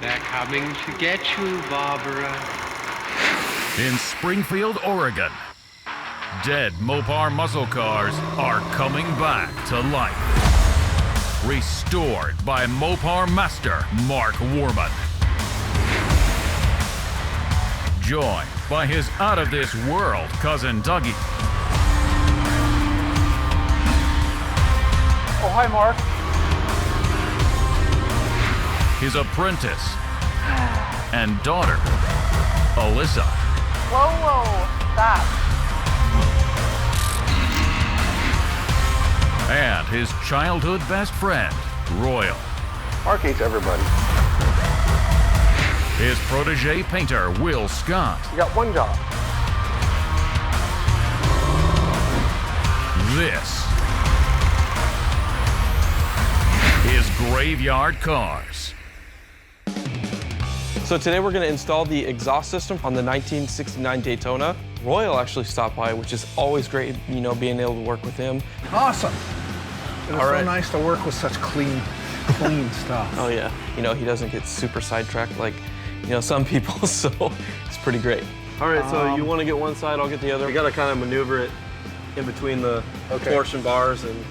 They're coming to get you, Barbara. In Springfield, Oregon, dead Mopar muscle cars are coming back to life. Restored by Mopar master Mark Warman. Joined by his out-of-this-world cousin Dougie. Oh, hi, Mark. His apprentice and daughter, Alyssa. Whoa, whoa, stop. And his childhood best friend, Royal. Mark hates everybody. His protege painter, Will Scott. You got one job. This is Graveyard Carz. So today we're going to install the exhaust system on the 1969 Daytona. Royal actually stopped by, which is always great, you know, being able to work with him. Awesome. It was All right. so nice to work with such clean stuff. Oh yeah, you know, he doesn't get super sidetracked like, you know, some people, so it's pretty great. All right, so you want to get one side, I'll get the other. We got to kind of maneuver it in between the torsion bars. And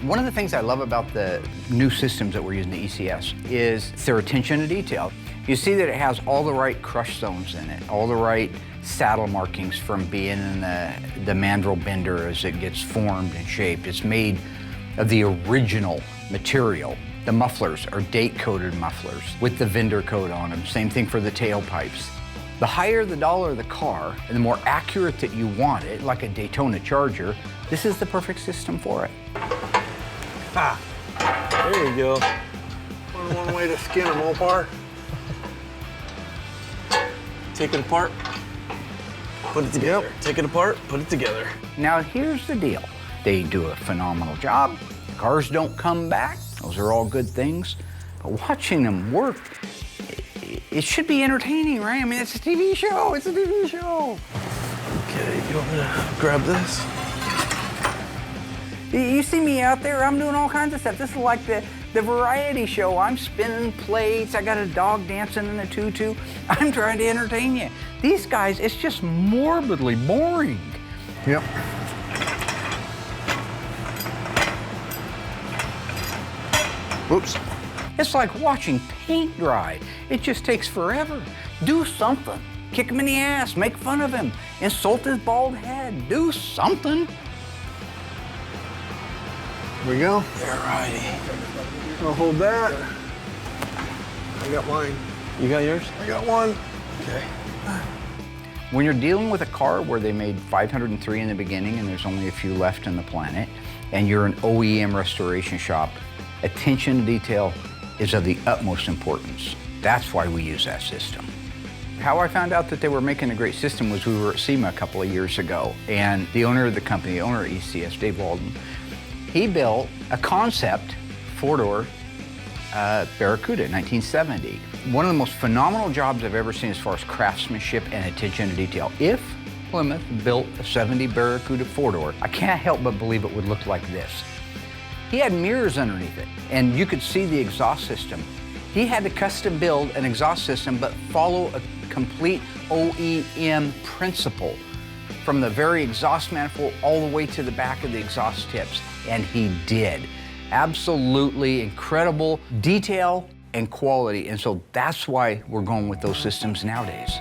one of the things I love about the new systems that we're using, the ECS, is their attention to detail. You see that it has all the right crush zones in it, all the right saddle markings from being in the mandrel bender as it gets formed and shaped. It's made of the original material. The mufflers are date-coded mufflers with the vendor code on them. Same thing for the tailpipes. The higher the dollar of the car and the more accurate that you want it, like a Daytona Charger, this is the perfect system for it. Ah, there you go. one way to skin a Mopar. Take it apart, put it together. Yep. Take it apart, put it together. Now here's the deal. They do a phenomenal job. Cars don't come back. Those are all good things. But watching them work, it should be entertaining, right? I mean, it's a TV show. It's a TV show. Okay, you want me to grab this? You see me out there, I'm doing all kinds of stuff. This is like the variety show. I'm spinning plates. I got a dog dancing in a tutu. I'm trying to entertain you. These guys, it's just morbidly boring. Yep. Whoops. It's like watching paint dry. It just takes forever. Do something. Kick him in the ass, make fun of him, insult his bald head. Do something. Here we go. There, righty. I'll hold that. I got mine. You got yours? I got one. Okay. When you're dealing with a car where they made 503 in the beginning and there's only a few left on the planet, and you're an OEM restoration shop, attention to detail is of the utmost importance. That's why we use that system. How I found out that they were making a great system was we were at SEMA a couple of years ago, and the owner of the company, the owner of ECS, Dave Walden, he built a concept four-door Barracuda in 1970. One of the most phenomenal jobs I've ever seen as far as craftsmanship and attention to detail. If Plymouth built a 70 Barracuda four-door, I can't help but believe it would look like this. He had mirrors underneath it, and you could see the exhaust system. He had to custom build an exhaust system, but follow a complete OEM principle from the very exhaust manifold all the way to the back of the exhaust tips, and he did. Absolutely incredible detail and quality, and so that's why we're going with those systems nowadays.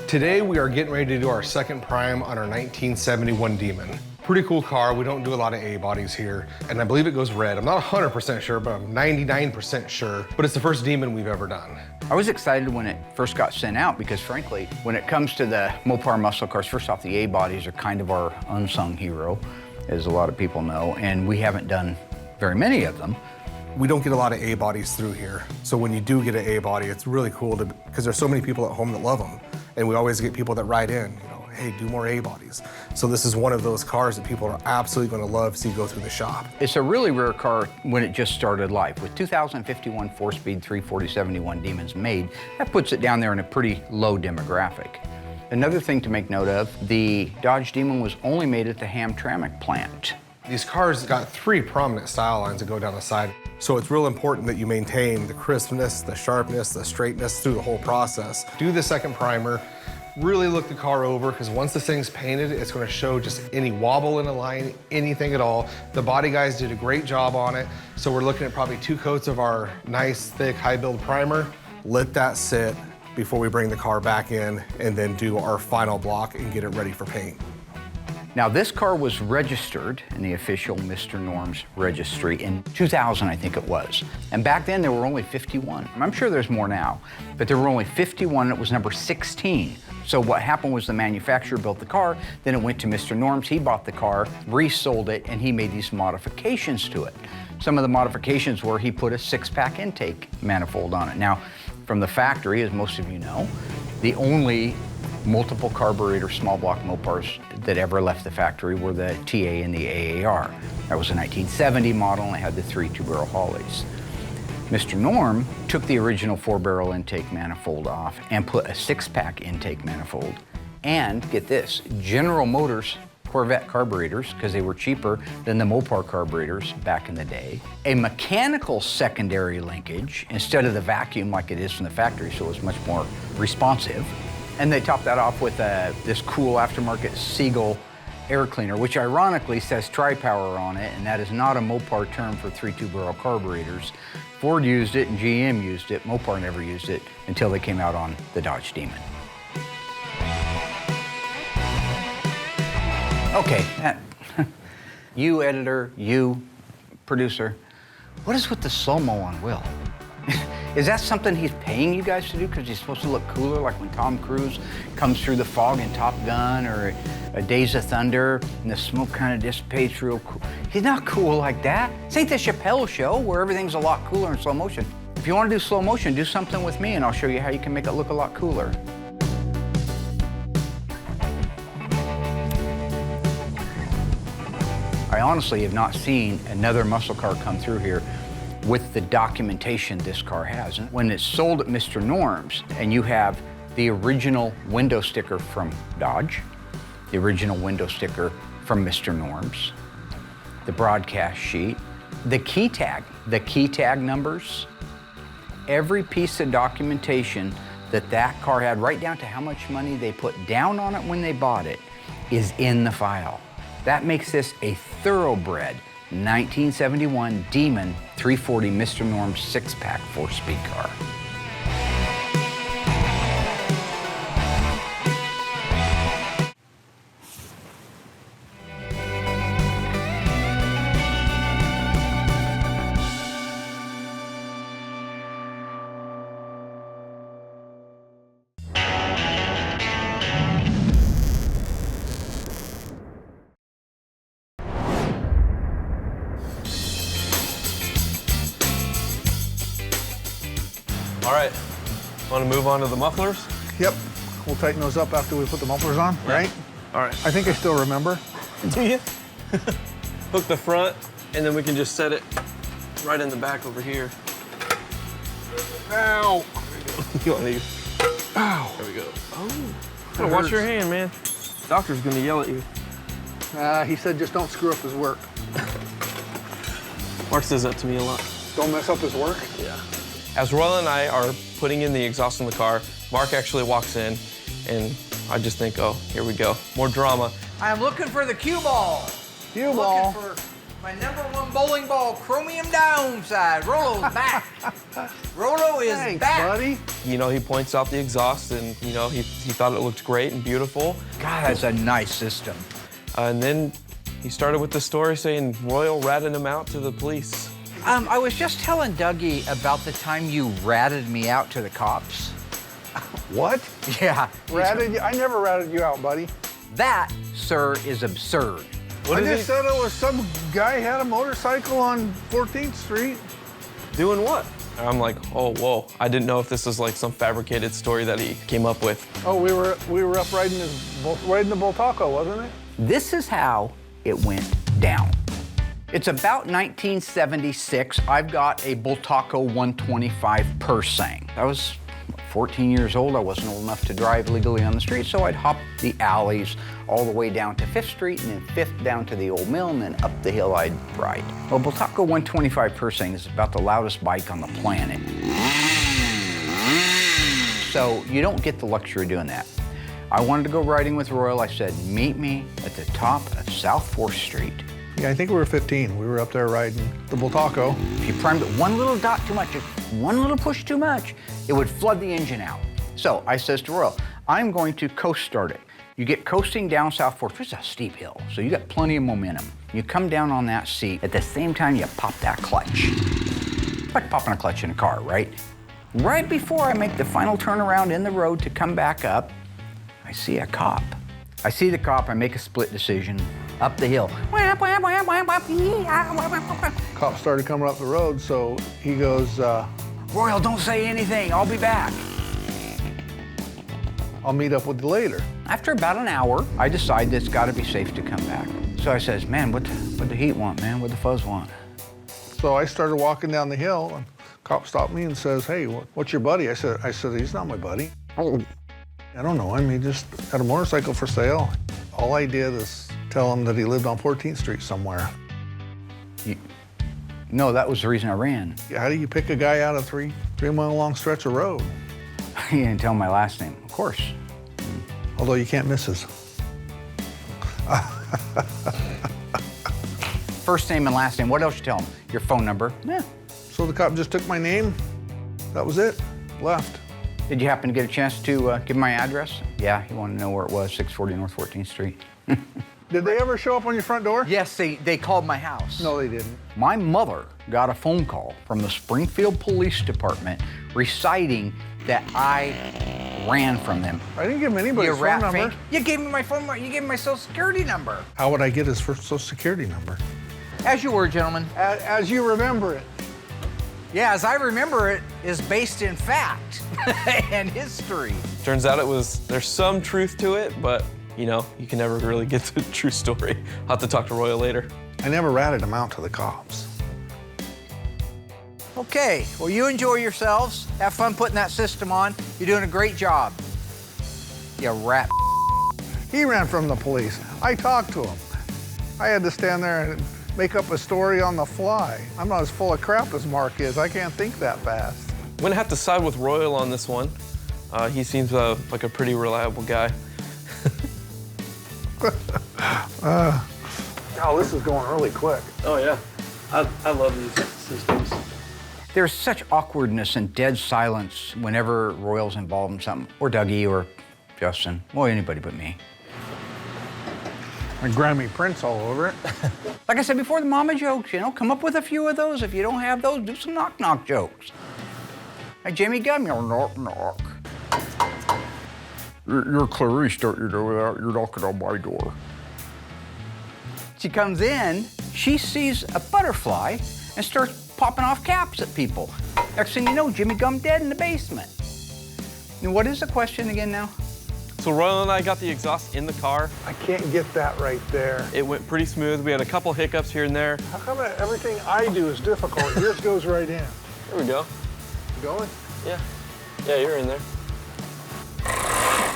Today we are getting ready to do our second prime on our 1971 Demon. Pretty cool car. We don't do a lot of A-bodies here, and I believe it goes red. I'm not 100% sure, but I'm 99% sure. But it's the first Demon we've ever done. I was excited when it first got sent out because frankly, when it comes to the Mopar muscle cars, first off, the A-bodies are kind of our unsung hero, as a lot of people know, and we haven't done very many of them. We don't get a lot of A-bodies through here. So when you do get an A-body, it's really cool because there's so many people at home that love them. And we always get people that write in, you know, hey, do more A-bodies. So this is one of those cars that people are absolutely going to love to see go through the shop. It's a really rare car when it just started life. With 2,051 four-speed 340/71 Demons made, that puts it down there in a pretty low demographic. Another thing to make note of, the Dodge Demon was only made at the Hamtramck plant. These cars got 3 prominent style lines that go down the side. So it's real important that you maintain the crispness, the sharpness, the straightness through the whole process. Do the second primer, really look the car over, because once this thing's painted, it's gonna show just any wobble in a line, anything at all. The body guys did a great job on it. So we're looking at probably 2 coats of our nice, thick, high build primer. Let that sit before we bring the car back in and then do our final block and get it ready for paint. Now, this car was registered in the official Mr. Norm's registry in 2000, I think it was. And back then, there were only 51. I'm sure there's more now, but there were only 51, and it was number 16. So what happened was the manufacturer built the car, then it went to Mr. Norm's, he bought the car, resold it, and he made these modifications to it. Some of the modifications were he put a 6-pack intake manifold on it. Now, from the factory, as most of you know, the only multiple carburetor small block Mopars that ever left the factory were the TA and the AAR. That was a 1970 model, and it had the 3 2-barrel Holleys. Mr. Norm took the original 4-barrel intake manifold off and put a 6-pack intake manifold. And get this, General Motors Corvette carburetors, because they were cheaper than the Mopar carburetors back in the day. A mechanical secondary linkage instead of the vacuum like it is from the factory, so it was much more responsive. And they topped that off with this cool aftermarket Seagull air cleaner, which ironically says tri-power on it, and that is not a Mopar term for 3 2-barrel carburetors. Ford used it and GM used it. Mopar never used it until they came out on the Dodge Demon. Okay, you editor, you producer, what is with the slow-mo on Will? Is that something he's paying you guys to do because he's supposed to look cooler, like when Tom Cruise comes through the fog in Top Gun or a Days of Thunder and the smoke kind of dissipates real cool? He's not cool like that. This ain't the Chappelle Show where everything's a lot cooler in slow motion. If you want to do slow motion, do something with me and I'll show you how you can make it look a lot cooler. I honestly have not seen another muscle car come through here with the documentation this car has. And when it's sold at Mr. Norm's and you have the original window sticker from Dodge, the original window sticker from Mr. Norm's, the broadcast sheet, the key tag numbers, every piece of documentation that car had, right down to how much money they put down on it when they bought it, is in the file. That makes this a thoroughbred 1971 Demon 340 Mr. Norm's 6-pack 4-speed car. All right, want to move on to the mufflers? Yep. We'll tighten those up after we put the mufflers on, right? All right. I think I still remember. Do you? Hook the front, and then we can just set it right in the back over here. Ow! You want these? Ow! There we go. Oh. Gotta watch your hand, man. Doctor's gonna yell at you. He said just don't screw up his work. Mark says that to me a lot. Don't mess up his work? Yeah. As Royal and I are putting in the exhaust in the car, Mark actually walks in, and I just think, oh, here we go. More drama. I'm looking for the cue ball. Cue ball. Looking for my #1 bowling ball, chromium downside. Rolo's back. Rolo is Thanks, back. buddy. You know, he points out the exhaust, and, you know, he thought it looked great and beautiful. God, that's a nice system. And then he started with the story saying Royal ratted him out to the police. I was just telling Dougie about the time you ratted me out to the cops. What? Yeah. Ratted you? I never ratted you out, buddy. That, sir, is absurd. What I is just said it was some guy had a motorcycle on 14th Street. Doing what? I'm like, oh, whoa. I didn't know if this was like some fabricated story that he came up with. Oh, we were up riding the Bull Taco, wasn't it? This is how it went down. It's about 1976. I've got a Bull Taco 125 Persang. I was 14 years old, I wasn't old enough to drive legally on the street, so I'd hop the alleys all the way down to 5th Street, and then 5th down to the old mill, and then up the hill I'd ride. Well, Bultaco 125 Persing is about the loudest bike on the planet. So you don't get the luxury of doing that. I wanted to go riding with Royal. I said, meet me at the top of South 4th Street. Yeah, I think we were 15. We were up there riding the Bultaco. If you primed it one little dot too much, one little push too much, it would flood the engine out. So I says to Royal, I'm going to coast start it. You get coasting down South 4th, it's a steep hill, so you got plenty of momentum. You come down on that seat, at the same time you pop that clutch. It's like popping a clutch in a car, right? Right before I make the final turnaround in the road to come back up, I see a cop. I see the cop, I make a split decision, up the hill. Cop started coming up the road, so he goes, Royal, don't say anything, I'll be back. I'll meet up with you later. After about an hour, I decide that it's gotta be safe to come back. So I says, man, what the heat want, man? What the fuzz want? So I started walking down the hill, and cop stopped me and says, hey, what's your buddy? I said, he's not my buddy. I don't know him, he just had a motorcycle for sale. All I did is tell him that he lived on 14th Street somewhere. No, that was the reason I ran. How do you pick a guy out of 3-mile long stretch of road? He didn't tell my last name, of course. Although you can't miss his. First name and last name, what else you tell him? Your phone number? Yeah. So the cop just took my name, that was it, left. Did you happen to get a chance to give him my address? Yeah, he wanted to know where it was, 640 North 14th Street. Did they ever show up on your front door? Yes, they called my house. No, they didn't. My mother got a phone call from the Springfield Police Department reciting that I ran from them. I didn't give him anybody's You phone rat number. fink. You gave me my phone number. You gave me my social security number. How would I get his first social security number? As you were, gentlemen. As you remember it. Yeah, as I remember it, is based in fact and history. Turns out there's some truth to it, but you know, you can never really get the true story. I'll have to talk to Royal later. I never ratted him out to the cops. Okay, well, you enjoy yourselves. Have fun putting that system on. You're doing a great job. You rat. He ran from the police. I talked to him. I had to stand there and make up a story on the fly. I'm not as full of crap as Mark is. I can't think that fast. I'm gonna have to side with Royal on this one. He seems like a pretty reliable guy. Oh, this is going really quick. Oh yeah, I love these systems. There's such awkwardness and dead silence whenever Royal's involved in something, or Dougie, or Justin, or anybody but me. And Grammy prints all over it. Like I said before, the mama jokes, you know, come up with a few of those. If you don't have those, do some knock-knock jokes. Hey, Jimmy Gum, you're knock-knock. You're Clarice, don't you know that? You're knocking on my door. She comes in, she sees a butterfly and starts popping off caps at people. Next thing you know, Jimmy Gum dead in the basement. And what is the question again now? So Royal and I got the exhaust in the car. I can't get that right there. It went pretty smooth. We had a couple hiccups here and there. How come everything I do is difficult? Yours goes right in. There we go. Going? Yeah. Yeah, you're in there.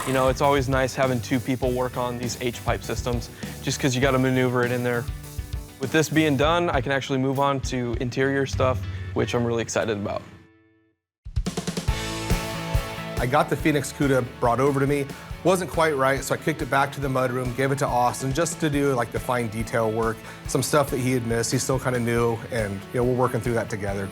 You know, it's always nice having two people work on these H-pipe systems, just because you got to maneuver it in there. With this being done, I can actually move on to interior stuff, which I'm really excited about. I got the Phoenix Cuda brought over to me. Wasn't quite right, so I kicked it back to the mudroom, gave it to Austin just to do like the fine detail work, some stuff that he had missed. He's still kind of new, and you know, we're working through that together.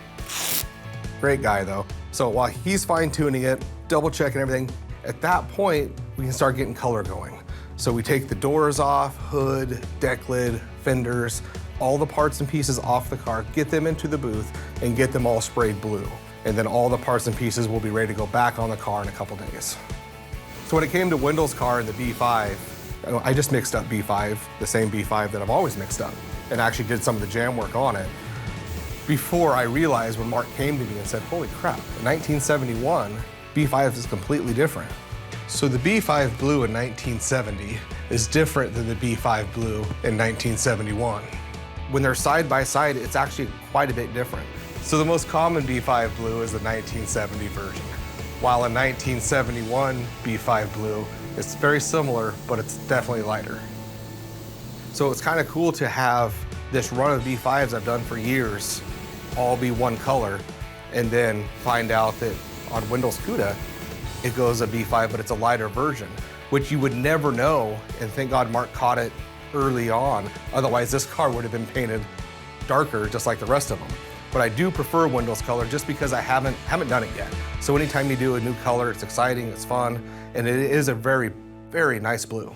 Great guy though. So while he's fine tuning it, double checking everything, at that point, we can start getting color going. So we take the doors off, hood, deck lid, fenders, all the parts and pieces off the car, get them into the booth, and get them all sprayed blue. And then all the parts and pieces will be ready to go back on the car in a couple days. So when it came to Wendell's car and the B5, I just mixed up B5, the same B5 that I've always mixed up, and actually did some of the jam work on it. Before I realized when Mark came to me and said, holy crap, in 1971, B5 is completely different. So the B5 blue in 1970 is different than the B5 blue in 1971. When they're side by side, it's actually quite a bit different. So the most common B5 blue is the 1970 version. while a 1971 B5 Blue is very similar, but it's definitely lighter. So it's kind of cool to have this run of B5s I've done for years all be one color, and then find out that on Wendell's Cuda, it goes a B5, but it's a lighter version, which you would never know, and thank God Mark caught it early on. Otherwise, this car would have been painted darker, just like the rest of them. But I do prefer Wendell's color just because I haven't done it yet. So anytime you do a new color, it's exciting, it's fun, and it is a very, very nice blue.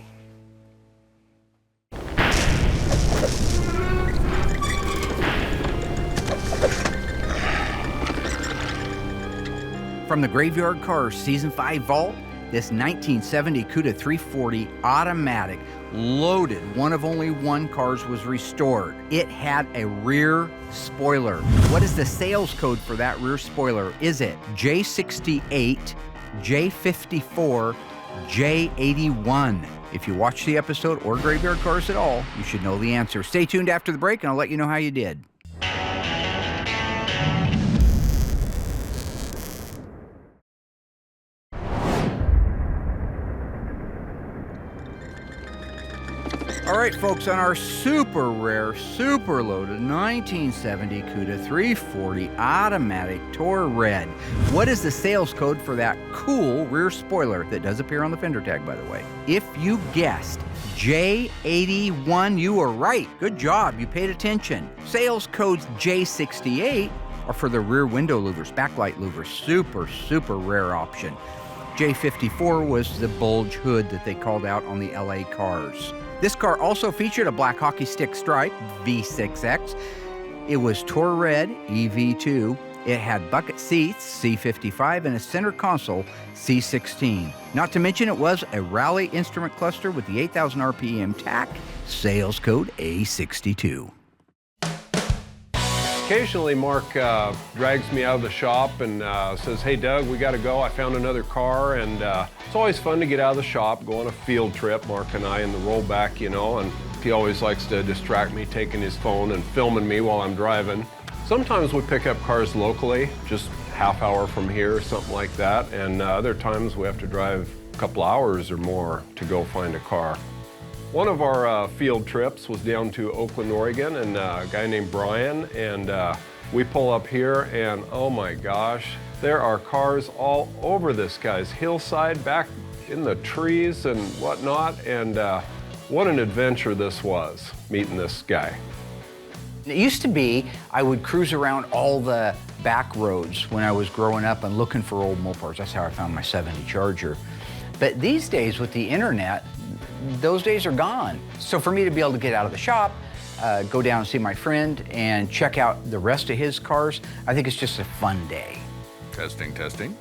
From the Graveyard Carz Season 5 vault, this 1970 Cuda 340 automatic, loaded, one of only one Carz was restored. It had a rear spoiler. What is the sales code for that rear spoiler? Is it J68, J54, J81? If you watch the episode or Graveyard Carz at all, you should know the answer. Stay tuned after the break and I'll let you know how you did. All right, folks, on our super rare, super loaded 1970 Cuda 340 automatic Tour Red, what is the sales code for that cool rear spoiler that does appear on the fender tag, by the way? If you guessed J81, you were right. Good job, you paid attention. Sales codes J68 are for the rear window louvers, backlight louvers, super, super rare option. J54 was the bulge hood that they called out on the LA Carz. This car also featured a black hockey stick stripe, V6X. It was Tour Red, EV2. It had bucket seats, C55, and a center console, C16. Not to mention it was a rally instrument cluster with the 8,000 RPM TAC, sales code A62. Occasionally, Mark drags me out of the shop and says, "Hey, Doug, we got to go. I found another car." And it's always fun to get out of the shop, go on a field trip, Mark and I, in the rollback, you know, and he always likes to distract me, taking his phone and filming me while I'm driving. Sometimes we pick up cars locally, just half hour from here or something like that, and other times we have to drive a couple hours or more to go find a car. One of our field trips was down to Oakland, Oregon, and a guy named Brian, and we pull up here, and oh my gosh, there are cars all over this guy's hillside, back in the trees and whatnot, and what an adventure this was, meeting this guy. It used to be I would cruise around all the back roads when I was growing up and looking for old Mopars. That's how I found my 70 Charger. But these days with the internet, those days are gone. So for me to be able to get out of the shop, go down and see my friend and check out the rest of his cars, I think it's just a fun day. Testing, testing.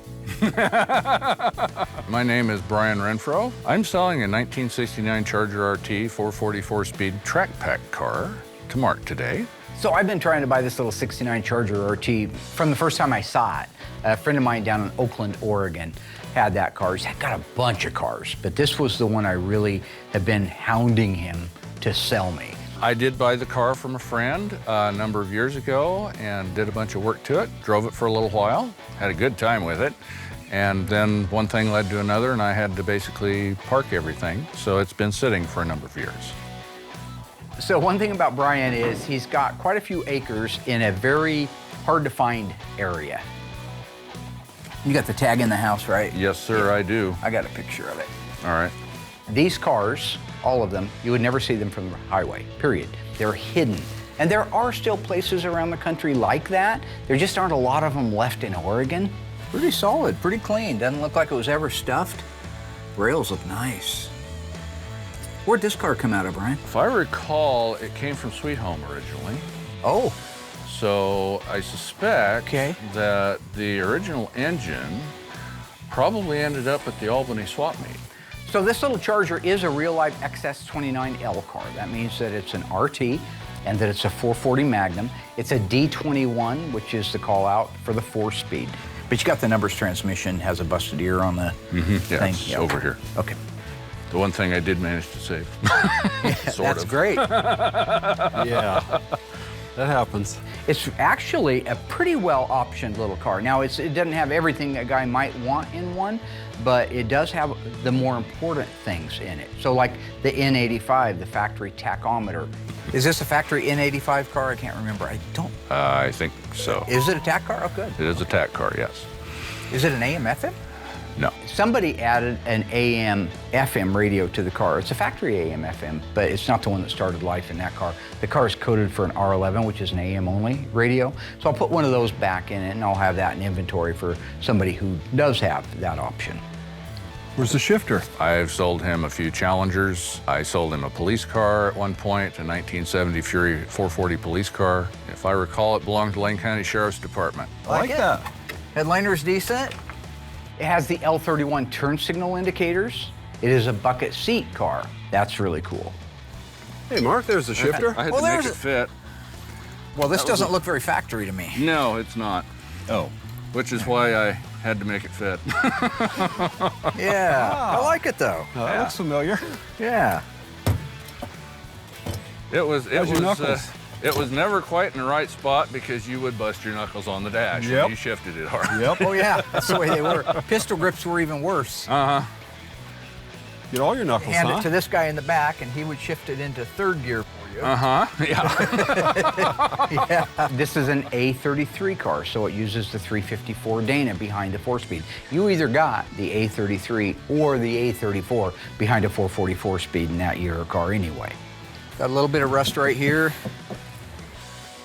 My name is Brian Renfro. I'm selling a 1969 Charger RT 444-speed track pack car to Mark today. So I've been trying to buy this little 69 Charger RT from the first time I saw it. A friend of mine down in Oakland, Oregon had that car. He's got a bunch of cars, but this was the one I really have been hounding him to sell me. I did buy the car from a friend a number of years ago and did a bunch of work to it, drove it for a little while, had a good time with it, and then one thing led to another and I had to basically park everything, so it's been sitting for a number of years. So one thing about Brian is he's got quite a few acres in a very hard to find area. You got the tag in the house, right? Yes, sir, yeah. I do. I got a picture of it. All right. These cars, all of them, you would never see them from the highway, period. They're hidden. And there are still places around the country like that. There just aren't a lot of them left in Oregon. Pretty solid, pretty clean. Doesn't look like it was ever stuffed. Rails look nice. Where'd this car come out of, Brian? If I recall, it came from Sweet Home originally. Oh. So I suspect that the original engine probably ended up at the Albany swap meet. So this little Charger is a real-life XS29L car. That means that it's an RT and that it's a 440 Magnum. It's a D21, which is the call-out for the 4-speed. But you got the numbers transmission, has a busted ear on the thing. It's over here. Okay. The one thing I did manage to save. That's great. Yeah. That happens. It's actually a pretty well optioned little car. Now, it doesn't have everything a guy might want in one, but it does have the more important things in it. So like the N85, the factory tachometer. Is this a factory N85 car? I can't remember. I don't. I think so. Is it a tack car? Oh, good. It is a tack car, yes. Is it an AM FM? No. Somebody added an AM FM radio to the car. It's a factory AM FM, but it's not the one that started life in that car. The car is coded for an R11, which is an AM only radio. So I'll put one of those back in it, and I'll have that in inventory for somebody who does have that option. Where's the shifter? I've sold him a few Challengers. I sold him a police car at one point, a 1970 Fury 440 police car. If I recall, it belonged to Lane County Sheriff's Department. I like that. Headliner's decent. It has the L31 turn signal indicators. It is a bucket seat car. That's really cool. Hey, Mark, there's the shifter. I had to make it fit. Well, this doesn't look very factory to me. No, it's not. Oh. Which is why I had to make it fit. Yeah, I like it though. Oh, that looks familiar. Yeah. It was never quite in the right spot because you would bust your knuckles on the dash Yep. when you shifted it hard. Yep. Oh yeah, that's the way they were. Pistol grips were even worse. Uh-huh. Get all your knuckles, Hand huh? it to this guy in the back, and he would shift it into third gear for you. Uh-huh, yeah. Yeah. This is an A33 car, so it uses the 354 Dana behind the 4-speed. You either got the A33 or the A34 behind a 444 speed in that year car anyway. Got a little bit of rust right here.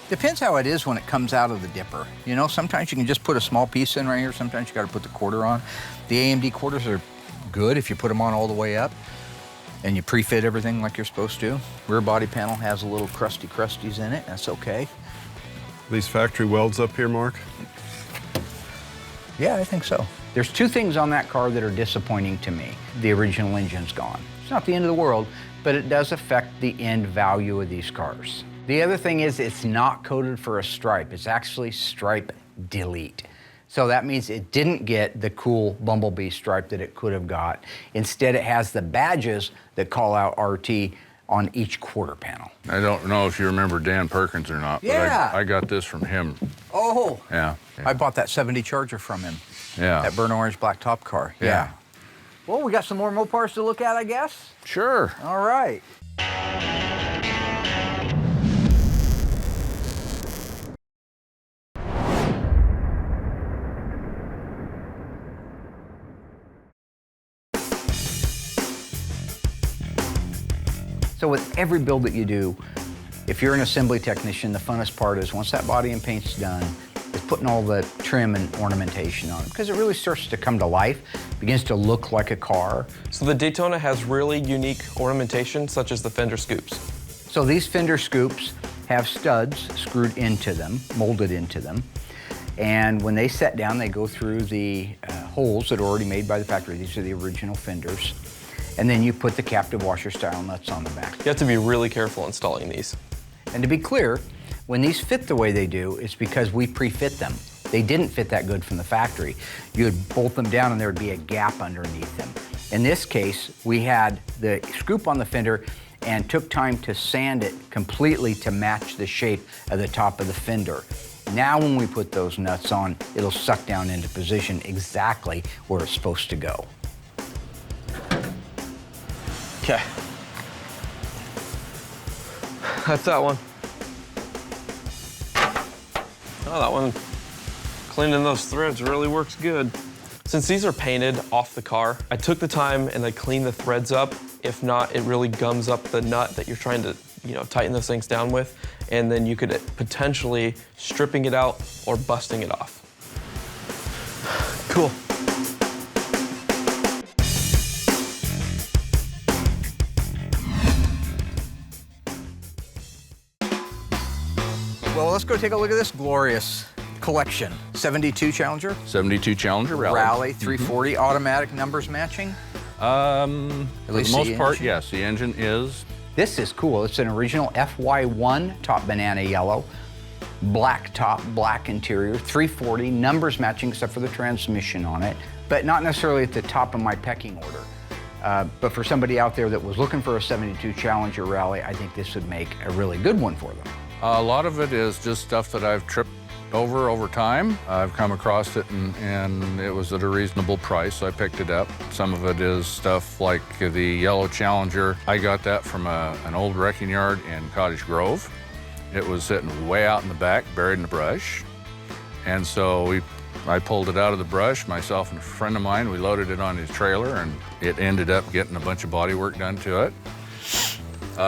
Depends how it is when it comes out of the dipper. You know, sometimes you can just put a small piece in right here. Sometimes you got to put the quarter on. The AMD quarters are good if you put them on all the way up and you pre-fit everything like you're supposed to. Rear body panel has a little crusties in it. That's okay. These factory welds up here, Mark? Yeah, I think so. There's two things on that car that are disappointing to me. The original engine's gone. It's not the end of the world, but it does affect the end value of these cars. The other thing is it's not coded for a stripe. It's actually stripe delete. So that means it didn't get the cool Bumblebee stripe that it could have got. Instead, it has the badges that call out RT on each quarter panel. I don't know if you remember Dan Perkins or not, but Yeah. I got this from him. Oh, Yeah. I bought that 70 Charger from him. Yeah. That burnt orange black top car. Yeah. Well, we got some more Mopars to look at, I guess. Sure. All right. So with every build that you do, if you're an assembly technician, the funnest part is once that body and paint's done, is putting all the trim and ornamentation on it, because it really starts to come to life, begins to look like a car. So the Daytona has really unique ornamentation, such as the fender scoops. So these fender scoops have studs screwed into them, molded into them. And when they set down, they go through the holes that are already made by the factory. These are the original fenders. And then you put the captive washer style nuts on the back. You have to be really careful installing these. And to be clear, when these fit the way they do, it's because we pre-fit them. They didn't fit that good from the factory. You would bolt them down and there would be a gap underneath them. In this case, we had the scoop on the fender and took time to sand it completely to match the shape of the top of the fender. Now when we put those nuts on, it'll suck down into position exactly where it's supposed to go. Okay. That's that one. Oh, that one, cleaning those threads really works good. Since these are painted off the car, I took the time and I cleaned the threads up. If not, it really gums up the nut that you're trying to, tighten those things down with. And then you could potentially stripping it out or busting it off. Cool. Well, let's go take a look at this glorious collection. 72 Challenger. 72 Challenger Rally. Rally 340 automatic numbers matching. For the least most the part, engine. yes, the engine is. This is cool. It's an original FY1 top banana yellow, black top, black interior, 340 numbers matching except for the transmission on it, but not necessarily at the top of my pecking order. But for somebody out there that was looking for a 72 Challenger Rally, I think this would make a really good one for them. A lot of it is just stuff that I've tripped over time. I've come across it and it was at a reasonable price, so I picked it up. Some of it is stuff like the yellow Challenger. I got that from an old wrecking yard in Cottage Grove. It was sitting way out in the back, buried in the brush. And so I pulled it out of the brush, myself and a friend of mine, we loaded it on his trailer, and it ended up getting a bunch of body work done to it. If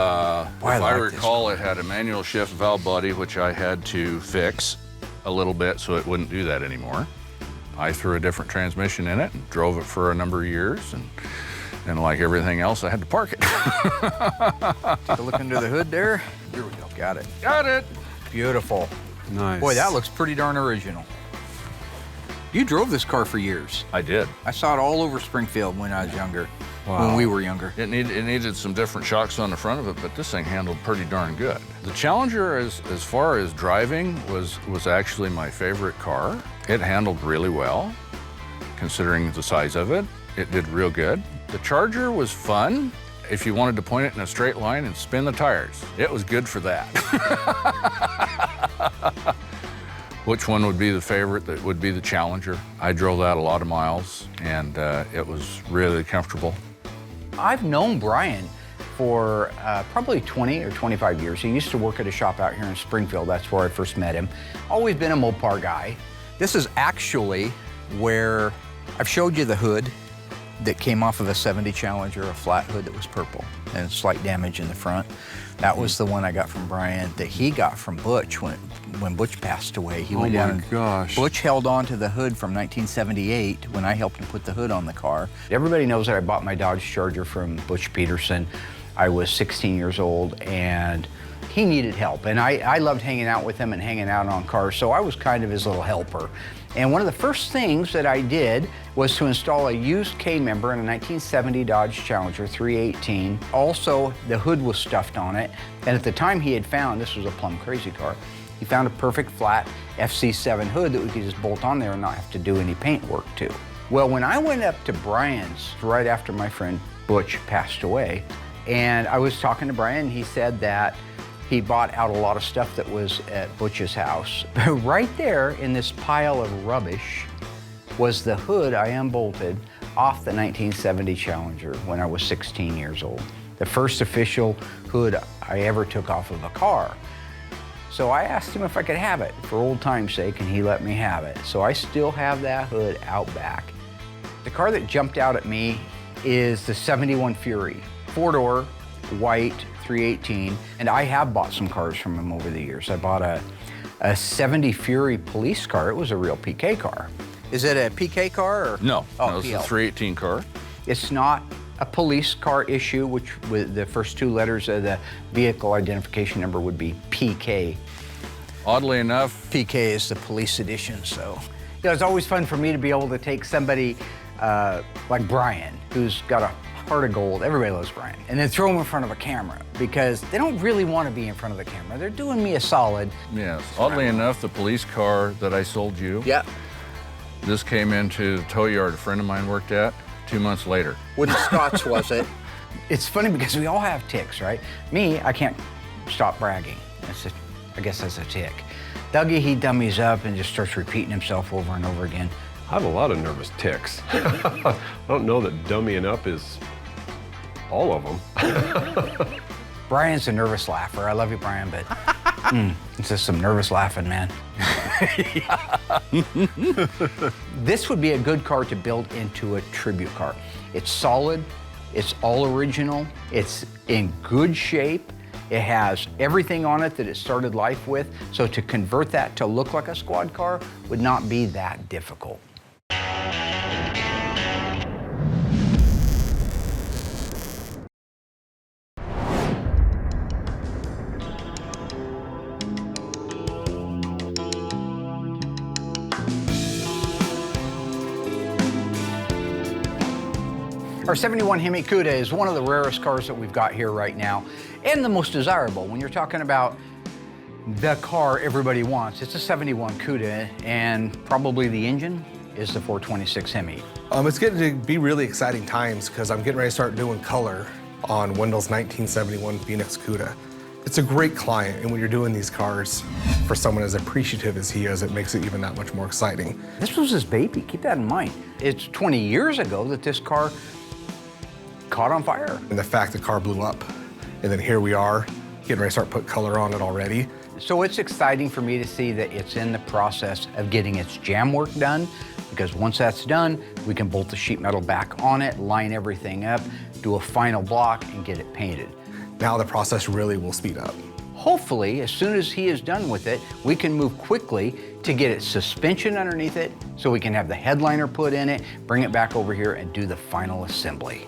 I recall, it had a manual shift valve body, which I had to fix a little bit so it wouldn't do that anymore. I threw a different transmission in it and drove it for a number of years, and like everything else, I had to park it. Take a look under the hood there. Here we go. Got it. Got it. Beautiful. Nice. Boy, that looks pretty darn original. You drove this car for years. I did. I saw it all over Springfield when I was younger. Wow. When we were younger. It needed some different shocks on the front of it, but this thing handled pretty darn good. The Challenger, as far as driving, was actually my favorite car. It handled really well, considering the size of it. It did real good. The Charger was fun if you wanted to point it in a straight line and spin the tires. It was good for that. Which one would be the favorite? That would be the Challenger. I drove that a lot of miles, and it was really comfortable. I've known Brian for probably 20 or 25 years. He used to work at a shop out here in Springfield. That's where I first met him. Always been a Mopar guy. This is actually where I've showed you the hood that came off of a 70 Challenger, a flat hood that was purple and slight damage in the front. That was the one I got from Brian that he got from Butch when Butch passed away. He went down and gosh. Butch held on to the hood from 1978 when I helped him put the hood on the car. Everybody knows that I bought my Dodge Charger from Butch Peterson. I was 16 years old and he needed help. And I loved hanging out with him and hanging out on cars, so I was kind of his little helper. And one of the first things that I did was to install a used K-member in a 1970 Dodge Challenger 318. Also, the hood was stuffed on it. And at the time he had found, this was a plumb crazy car, he found a perfect flat FC7 hood that we could just bolt on there and not have to do any paint work to. Well, when I went up to Brian's right after my friend Butch passed away, and I was talking to Brian, he said that he bought out a lot of stuff that was at Butch's house. Right there in this pile of rubbish was the hood I unbolted off the 1970 Challenger when I was 16 years old. The first official hood I ever took off of a car. So I asked him if I could have it for old time's sake, and he let me have it. So I still have that hood out back. The car that jumped out at me is the 71 Fury, four-door, white, 318, and I have bought some cars from him over the years. I bought a 70 Fury police car. It was a real PK car. Is it a PK car or? No, oh, it's a 318 car. It's not a police car issue, which with the first two letters of the vehicle identification number would be PK. Oddly enough, PK is the police edition, so. You know, it's always fun for me to be able to take somebody like Brian, who's got a heart of gold, everybody loves Brian, and then throw him in front of a camera because they don't really want to be in front of the camera. They're doing me a solid. yes. Oddly enough, the police car that I sold you, Yeah. this came into the tow yard a friend of mine worked at 2 months later. Wooden Scots was it? It's funny because we all have tics, right? Me, I can't stop bragging. I guess that's a tic. Dougie, he dummies up and just starts repeating himself over and over again. I have a lot of nervous tics. I don't know that dummying up is all of them. Brian's a nervous laugher. I love you, Brian, but it's just some nervous laughing, man. This would be a good car to build into a tribute car. It's solid, it's all original, it's in good shape, it has everything on it that it started life with, so to convert that to look like a squad car would not be that difficult. Our 71 Hemi Cuda is one of the rarest cars that we've got here right now, and the most desirable. When you're talking about the car everybody wants, it's a 71 Cuda, and probably the engine is the 426 Hemi. It's getting to be really exciting times because I'm getting ready to start doing color on Wendell's 1971 Phoenix Cuda. It's a great client, and when you're doing these cars, for someone as appreciative as he is, it makes it even that much more exciting. This was his baby, keep that in mind. It's 20 years ago that this car caught on fire. And the fact the car blew up, and then here we are, getting ready to start putting color on it already. So it's exciting for me to see that it's in the process of getting its jam work done, because once that's done, we can bolt the sheet metal back on it, line everything up, do a final block, and get it painted. Now the process really will speed up. Hopefully, as soon as he is done with it, we can move quickly to get its suspension underneath it so we can have the headliner put in it, bring it back over here, and do the final assembly.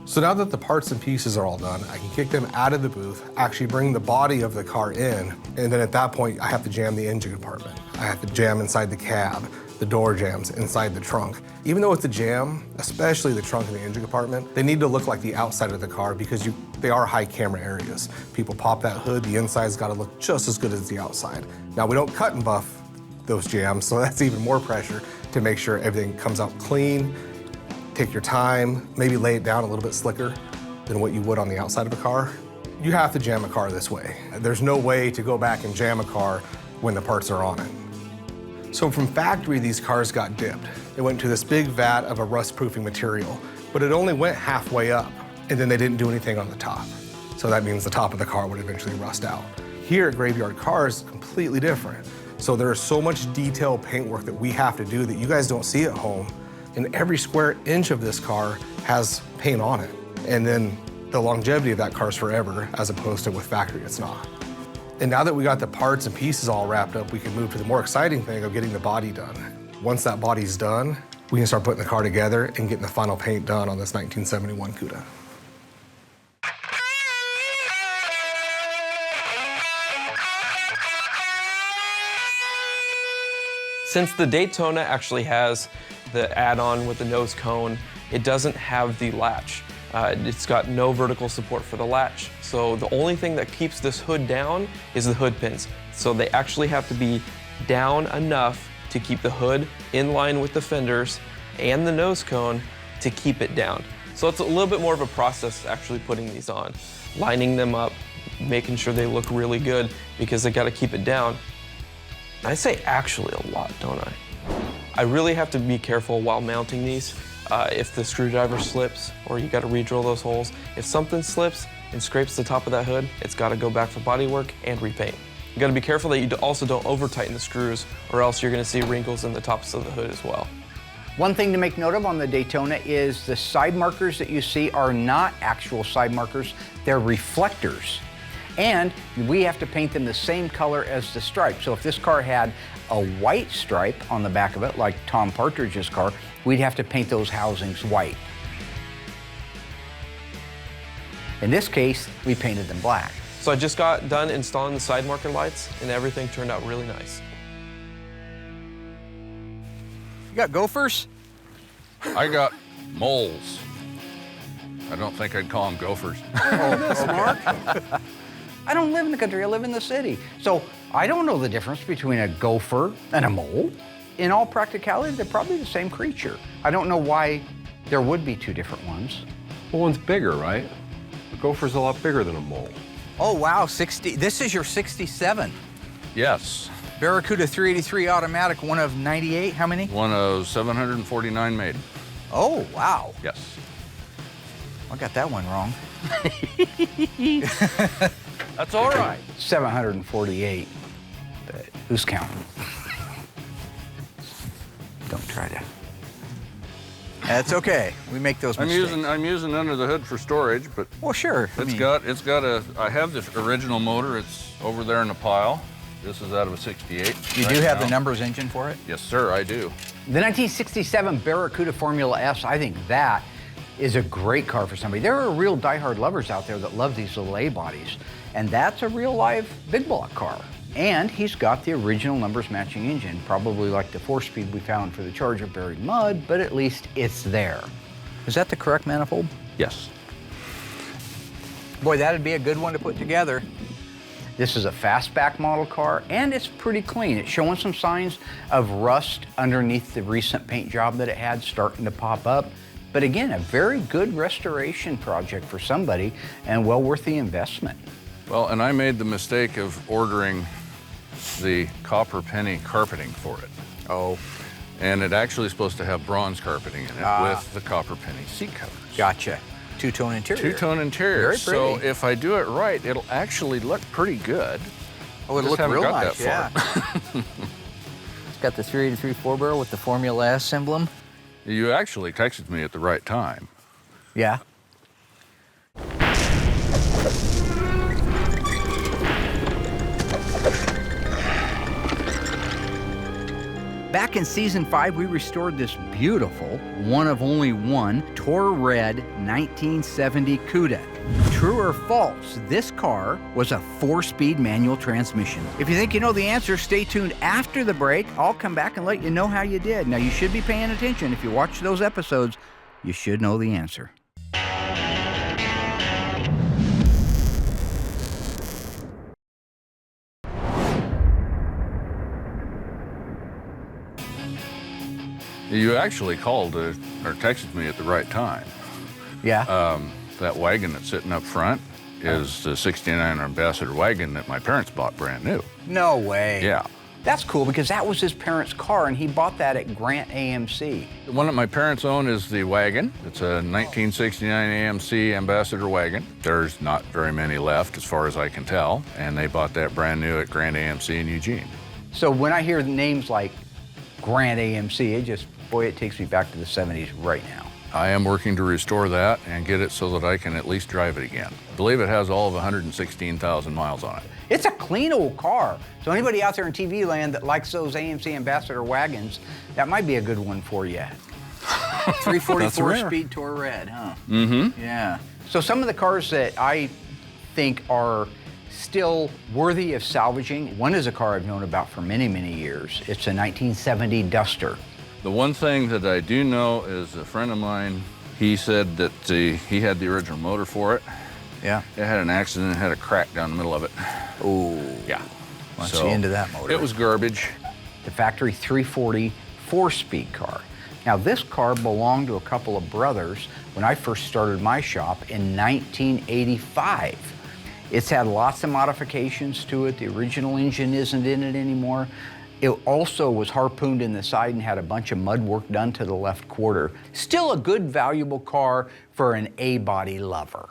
So now that the parts and pieces are all done, I can kick them out of the booth, actually bring the body of the car in, and then at that point, I have to jam the engine compartment. I have to jam inside the cab, the door jams inside the trunk. Even though it's a jam, especially the trunk and the engine compartment, they need to look like the outside of the car because they are high camera areas. People pop that hood, the inside's gotta look just as good as the outside. Now we don't cut and buff those jams, so that's even more pressure to make sure everything comes out clean. Take your time, maybe lay it down a little bit slicker than what you would on the outside of a car. You have to jam a car this way. There's no way to go back and jam a car when the parts are on it. So from factory, these cars got dipped. They went to this big vat of a rust-proofing material, but it only went halfway up, and then they didn't do anything on the top. So that means the top of the car would eventually rust out. Here at Graveyard Carz, completely different. So there is so much detailed paint work that we have to do that you guys don't see at home, and every square inch of this car has paint on it. And then the longevity of that car is forever, as opposed to with factory, it's not. And now that we got the parts and pieces all wrapped up, we can move to the more exciting thing of getting the body done. Once that body's done, we can start putting the car together and getting the final paint done on this 1971 Cuda. Since the Daytona actually has the add-on with the nose cone, it doesn't have the latch. It's got no vertical support for the latch. So the only thing that keeps this hood down is the hood pins. So they actually have to be down enough to keep the hood in line with the fenders and the nose cone to keep it down. So it's a little bit more of a process actually putting these on, lining them up, making sure they look really good because they got to keep it down. I say actually a lot, don't I? I really have to be careful while mounting these. If the screwdriver slips or you got to re-drill those holes, if something slips and scrapes the top of that hood, it's got to go back for body work and repaint. You got to be careful that you also don't over tighten the screws or else you're going to see wrinkles in the tops of the hood as well. One thing to make note of on the Daytona is the side markers that you see are not actual side markers, they're reflectors. And we have to paint them the same color as the stripe. So if this car had a white stripe on the back of it, like Tom Partridge's car, we'd have to paint those housings white. In this case, we painted them black. So I just got done installing the side marker lights and everything turned out really nice. You got gophers? I got moles. I don't think I'd call them gophers. Oh, smart. I don't live in the country, I live in the city. So I don't know the difference between a gopher and a mole. In all practicality, they're probably the same creature. I don't know why there would be two different ones. Well, one's bigger, right? A gopher's a lot bigger than a mole. Oh, wow, 60. This is your 67. Yes. Barracuda 383 automatic, one of 98. How many? One of 749 made. Oh, wow. Yes. I got that one wrong. That's all right. 748, but who's counting? Don't try to. That's okay. We make those mistakes. I'm using under the hood for storage, but well, sure. It's got a. I have this original motor. It's over there in the pile. This is out of a 68. You do have the numbers engine for it? Yes, sir, I do. The 1967 Barracuda Formula S, I think that is a great car for somebody. There are real diehard lovers out there that love these little A bodies, and that's a real live big block car. And he's got the original numbers matching engine, probably like the 4-speed we found for the Charger buried in mud, but at least it's there. Is that the correct manifold? Yes. Boy, that'd be a good one to put together. This is a fastback model car, and it's pretty clean. It's showing some signs of rust underneath the recent paint job that it had starting to pop up. But again, a very good restoration project for somebody and well worth the investment. Well, and I made the mistake of ordering the copper penny carpeting for it. Oh. And it actually is supposed to have bronze carpeting in it with the copper penny seat covers. Gotcha. Two-tone interior. Two-tone interior. Very pretty. So if I do it right, it'll actually look pretty good. Oh, it'll Just look haven't real got nice, that far. It's got the 383 four-barrel with the Formula S emblem. You actually texted me at the right time. Yeah. Back in season 5, we restored this beautiful, one of only one, Tor Red 1970 Cuda. True or false, this car was a 4-speed manual transmission. If you think you know the answer, stay tuned after the break. I'll come back and let you know how you did. Now, you should be paying attention. If you watch those episodes, you should know the answer. You actually called or texted me at the right time. Yeah. That wagon that's sitting up front is the 69 Ambassador wagon that my parents bought brand new. No way. Yeah. That's cool because that was his parents' car and he bought that at Grant AMC. The one that my parents own is the wagon. It's a 1969 AMC Ambassador wagon. There's not very many left as far as I can tell, and they bought that brand new at Grant AMC in Eugene. So when I hear names like Grant AMC, it takes me back to the 70s right now. I am working to restore that and get it so that I can at least drive it again. I believe it has all of 116,000 miles on it. It's a clean old car. So anybody out there in TV land that likes those AMC Ambassador wagons, that might be a good one for you. 344-speed Tor Red, huh? Mm-hmm. Yeah. So some of the cars that I think are still worthy of salvaging, one is a car I've known about for many, many years. It's a 1970 Duster. The one thing that I do know is a friend of mine, he said that he had the original motor for it. Yeah. It had an accident, it had a crack down the middle of it. Oh. Yeah. What's the end of that motor? It was garbage. The factory 340 4-speed car. Now this car belonged to a couple of brothers when I first started my shop in 1985. It's had lots of modifications to it. The original engine isn't in it anymore. It also was harpooned in the side and had a bunch of mud work done to the left quarter. Still a good, valuable car for an A-body lover.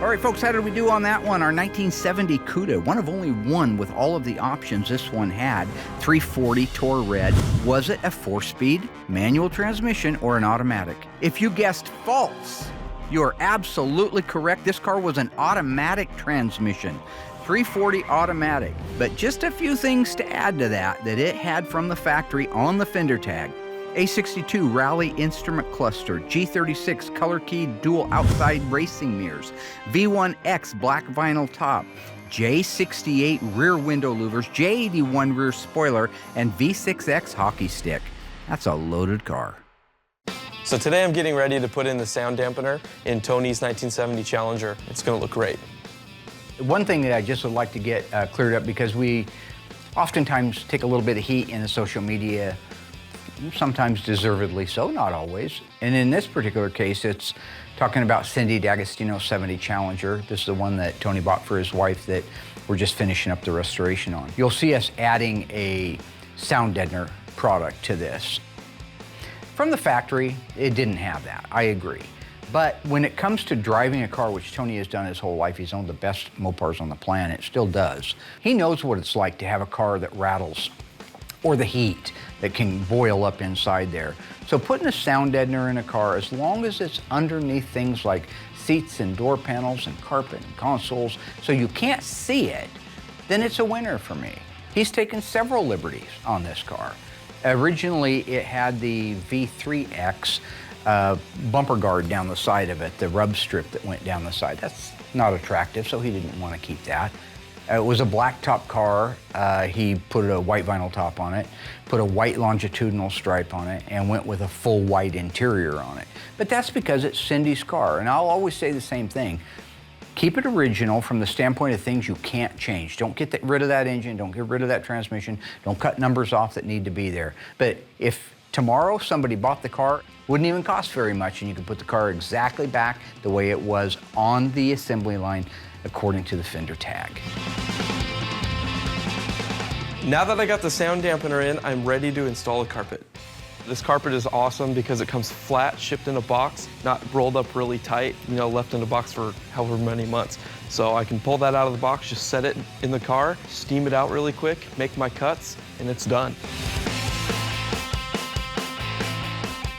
All right, folks, how did we do on that one? Our 1970 Cuda, one of only one with all of the options this one had. 340 Tor Red. Was it a 4-speed manual transmission or an automatic? If you guessed false, you are absolutely correct. This car was an automatic transmission. 340 automatic. But just a few things to add to that it had from the factory on the fender tag. A62 Rally Instrument Cluster, G36 Color Keyed Dual Outside Racing Mirrors, V1X Black Vinyl Top, J68 Rear Window Louvers, J81 Rear Spoiler, and V6X Hockey Stick. That's a loaded car. So today I'm getting ready to put in the sound dampener in Tony's 1970 Challenger. It's going to look great. One thing that I just would like to get cleared up, because we oftentimes take a little bit of heat in the social media, sometimes deservedly so, not always. And in this particular case, it's talking about Cindy D'Agostino's 70 Challenger. This is the one that Tony bought for his wife that we're just finishing up the restoration on. You'll see us adding a sound deadener product to this. From the factory, it didn't have that, I agree. But when it comes to driving a car, which Tony has done his whole life, he's owned the best Mopars on the planet, still does. He knows what it's like to have a car that rattles, or the heat that can boil up inside there. So putting a sound deadener in a car, as long as it's underneath things like seats and door panels and carpet and consoles, so you can't see it, then it's a winner for me. He's taken several liberties on this car. Originally, it had the V3X bumper guard down the side of it, the rub strip that went down the side. That's not attractive, so he didn't want to keep that. It was a black top car. He put a white vinyl top on it, put a white longitudinal stripe on it, and went with a full white interior on it. But that's because it's Cindy's car, and I'll always say the same thing. Keep it original from the standpoint of things you can't change. Don't get rid of that engine, don't get rid of that transmission, don't cut numbers off that need to be there. But if tomorrow somebody bought the car, wouldn't even cost very much, and you could put the car exactly back the way it was on the assembly line according to the fender tag. Now that I got the sound dampener in, I'm ready to install a carpet. This carpet is awesome because it comes flat, shipped in a box, not rolled up really tight, left in a box for however many months. So I can pull that out of the box, just set it in the car, steam it out really quick, make my cuts, and it's done.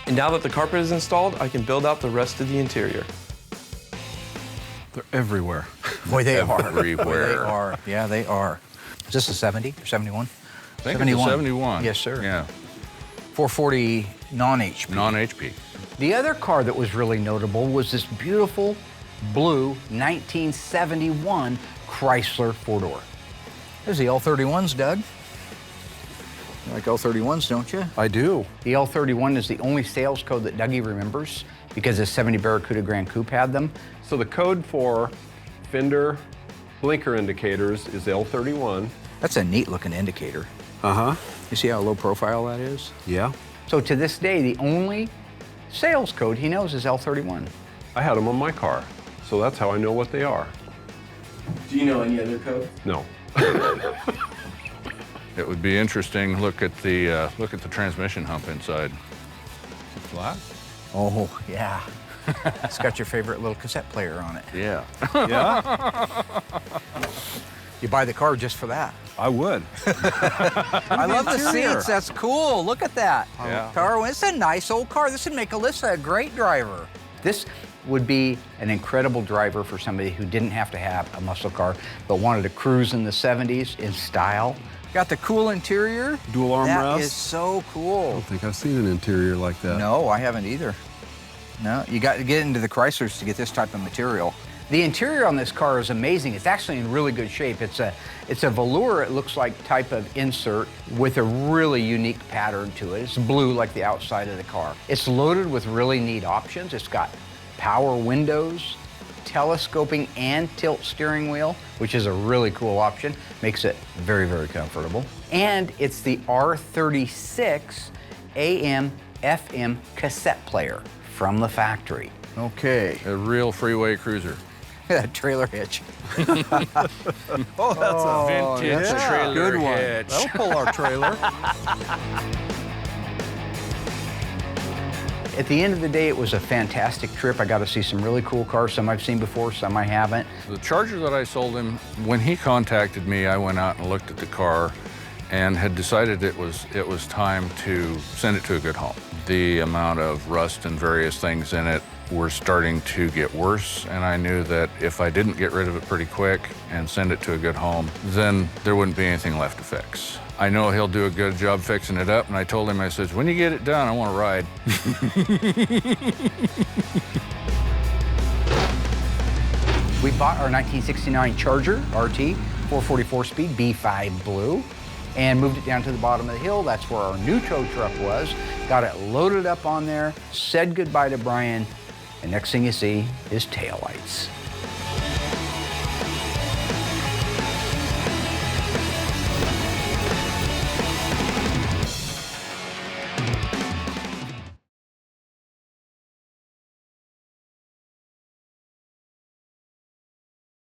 And now that the carpet is installed, I can build out the rest of the interior. They're everywhere. Boy, they are. Everywhere. They are. Yeah, they are. Is this a 70 or 71? I think it's a 71. Yes, sir. Yeah. 440 non-HP. Non-HP. The other car that was really notable was this beautiful blue 1971 Chrysler four-door. There's the L31s, Doug. You like L31s, don't you? I do. The L31 is the only sales code that Dougie remembers because his 70 Barracuda Grand Coupe had them. So the code for fender blinker indicators is L31. That's a neat looking indicator. Uh-huh. You see how low profile that is? Yeah. So to this day, the only sales code he knows is L31. I had them on my car, so that's how I know what they are. Do you know any other code? No. It would be interesting. Look at the transmission hump inside. Is it flat? Oh, yeah. It's got your favorite little cassette player on it. Yeah. Yeah? You buy the car just for that. I would. I love the seats. That's cool. Look at that. Yeah. Car. It's a nice old car. This would make Alyssa a great driver. This would be an incredible driver for somebody who didn't have to have a muscle car, but wanted to cruise in the 70s in style. Got the cool interior. Dual armrest. That is so I cool. don't think I've seen an interior like that. No, I haven't either. No, you got to get into the Chryslers to get this type of material. The interior on this car is amazing. It's actually in really good shape. It's a velour, it looks like, type of insert with a really unique pattern to it. It's blue like the outside of the car. It's loaded with really neat options. It's got power windows, telescoping and tilt steering wheel, which is a really cool option. Makes it very, very comfortable. And it's the R36 AM/FM cassette player from the factory. Okay. A real freeway cruiser. That trailer hitch. Oh, that's a Vintage trailer good one. hitch. That'll pull our trailer. At the end of the day, it was a fantastic trip. I got to see some really cool cars, some I've seen before, some I haven't. The Charger that I sold him, when he contacted me, I went out and looked at the car and had decided it was time to send it to a good home. The amount of rust and various things in it were starting to get worse, and I knew that if I didn't get rid of it pretty quick and send it to a good home, then there wouldn't be anything left to fix. I know he'll do a good job fixing it up, and I told him, I said, when you get it done, I want to ride. We bought our 1969 Charger RT 444 speed B5 blue and moved it down to the bottom of the hill. That's where our new tow truck was. Got it loaded up on there, said goodbye to Brian, and next thing you see is taillights.